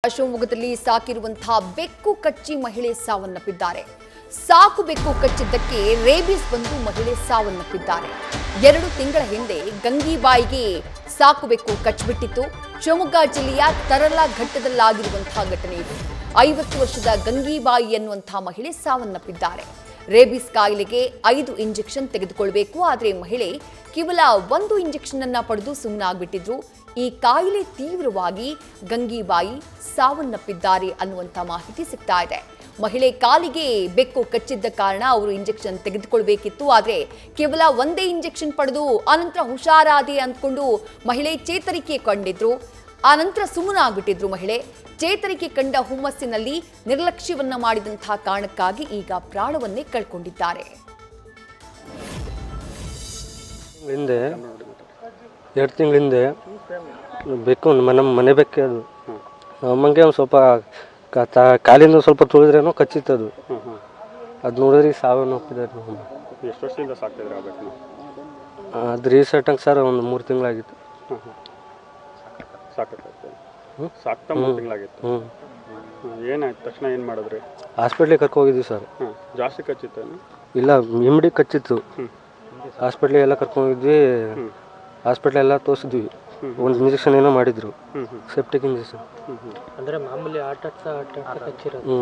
ಶಿವಮೊಗ್ಗದಲ್ಲಿ ಸಾಕಿರುವಂತಹ ಬೆಕ್ಕು ಕಚ್ಚಿ ಮಹಿಳೆ ಸಾವನ್ನಪ್ಪಿದ್ದಾರೆ. ಸಾಕು ಬೆಕ್ಕು ಕಚ್ಚಿದ್ದಕ್ಕೆ ರೇಬಿಸ್ ಬಂದು ಮಹಿಳೆ ಸಾವನ್ನಪ್ಪಿದ್ದಾರೆ. 2 ತಿಂಗಳ ಹಿಂದೆ ಗಂಗೀಬಾಯಿಗೆ ಸಾಕು ಬೆಕ್ಕು ಕಚ್ಚಿಬಿಟ್ಟಿತ್ತು. ಶಿವಮೊಗ್ಗ ಜಿಲ್ಲೆಯ ತರಲಘಟ್ಟದಲ್ಲಾಗಿರುವಂತಹ ಘಟನೆ ಇದು. 50 ವರ್ಷದ ಗಂಗೀಬಾಯಿ ಎನ್ನುವಂತಹ ಮಹಿಳೆ ಸಾವನ್ನಪ್ಪಿದ್ದಾರೆ. ರೇಬಿಸ್ ಕಾಯಿಲೆಗೆ 5 ಇಂಜೆಕ್ಷನ್ ತೆಗೆದುಕೊಳ್ಳಬೇಕು. ಆದರೆ ಮಹಿಳೆ ಕೇವಲ 1 ಇಂಜೆಕ್ಷನ್ ಅನ್ನ ಪಡೆದು ಸುಮ್ಮನಾಗ್ಬಿಟ್ಟಿದ್ರು. ಈ ಕಾಯಿಲೆ ತೀವ್ರವಾಗಿ ಗಂಗೀಬಾಯಿ ಸಾವನ್ನಪ್ಪಿದ್ದಾರೆ ಅನ್ನುವಂಥ ಮಾಹಿತಿ ಸಿಗ್ತಾ ಇದೆ. ಮಹಿಳೆ ಕಾಲಿಗೆ ಬೆಕ್ಕು ಕಚ್ಚಿದ್ದ ಕಾರಣ ಅವರು ಇಂಜೆಕ್ಷನ್ ತೆಗೆದುಕೊಳ್ಬೇಕಿತ್ತು. ಆದರೆ ಕೇವಲ 1 ಇಂಜೆಕ್ಷನ್ ಪಡೆದು ಆನಂತರ ಹುಷಾರಾದೆ ಅಂದ್ಕೊಂಡು ಮಹಿಳೆ ಚೇತರಿಕೆ ಕಂಡಿದ್ರು. ಆನಂತರ ಸುಮ್ಮನಾಗ್ಬಿಟ್ಟಿದ್ರು. ಮಹಿಳೆ ಚೇತರಿಕೆ ಕಂಡ ಹುಮ್ಮಸ್ಸಿನಲ್ಲಿ ನಿರ್ಲಕ್ಷ್ಯವನ್ನ ಮಾಡಿದಂತಹ ಕಾರಣಕ್ಕಾಗಿ ಈಗ ಪ್ರಾಣವನ್ನೇ ಕಳ್ಕೊಂಡಿದ್ದಾರೆ. ಹಿಂದೆ 2 ತಿಂಗಳ ಹಿಂದೆ ಬೆಕ್ಕು ನಮ್ಮ ಮನೆ ಬೆಕ್ಕೆ ಅದು ನಮಗೆ ಒಂದು ಸ್ವಲ್ಪ ಕಾಲಿಂದ ಸ್ವಲ್ಪ ತುಳಿದ್ರೇನೋ ಕಚ್ಚಿತ್ತದು. ಅದು ನೋಡಿದ್ರೆ ಸಾವನ್ನಪ್ಪಿದ್ದಾರೆ. ಎಷ್ಟು ವರ್ಷದಿಂದ ಸಾಕ್ತಿದ್ರೆ ಆ ಬೆಕ್ಕನ್ನು? ಅದು ರೀಸೆಂಟಾಗಿ ಸರ್ ಒಂದು 3 ತಿಂಗಳಾಗಿತ್ತು. ಸಾಕ್ತಾ 3 ತಿಂಗಳಾಗಿತ್ತು. ಏನಾಯ್ತು? ತಕ್ಷಣ ಏನು ಮಾಡಿದ್ರಿ? ಹಾಸ್ಪಿಟ್ಲಿಗೆ ಕರ್ಕೊಂಡೋಗಿದ್ವಿ ಸರ್. ಜಾಸ್ತಿ ಕಚ್ಚಿತ್ತೇನು? ಇಲ್ಲ, ಇಮ್ಡಿ ಕಚ್ಚಿತ್ತು. ಹಾಸ್ಪಿಟ್ಲಿಗೆ ಎಲ್ಲ ಕರ್ಕೊಂಡೋಗಿದ್ವಿ. ಹಾಸ್ಪಿಟ್ಲೆಲ್ಲ ತೋರಿಸಿದ್ವಿ. ಒಂದು ಇಂಜೆಕ್ಷನ್ ಏನೋ ಮಾಡಿದ್ರು, ಸೆಪ್ಟಿಕ್ ಇಂಜೆಕ್ಷನ್. ಅಂದರೆ ಮಾಮೂಲಿ ಆಟ ಕಚ್ಚಿರೋದು.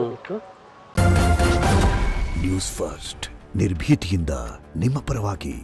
ನ್ಯೂಸ್ ಫಸ್ಟ್ ನಿರ್ಭೀತಿಯಿಂದ ನಿಮ್ಮ ಪರವಾಗಿ.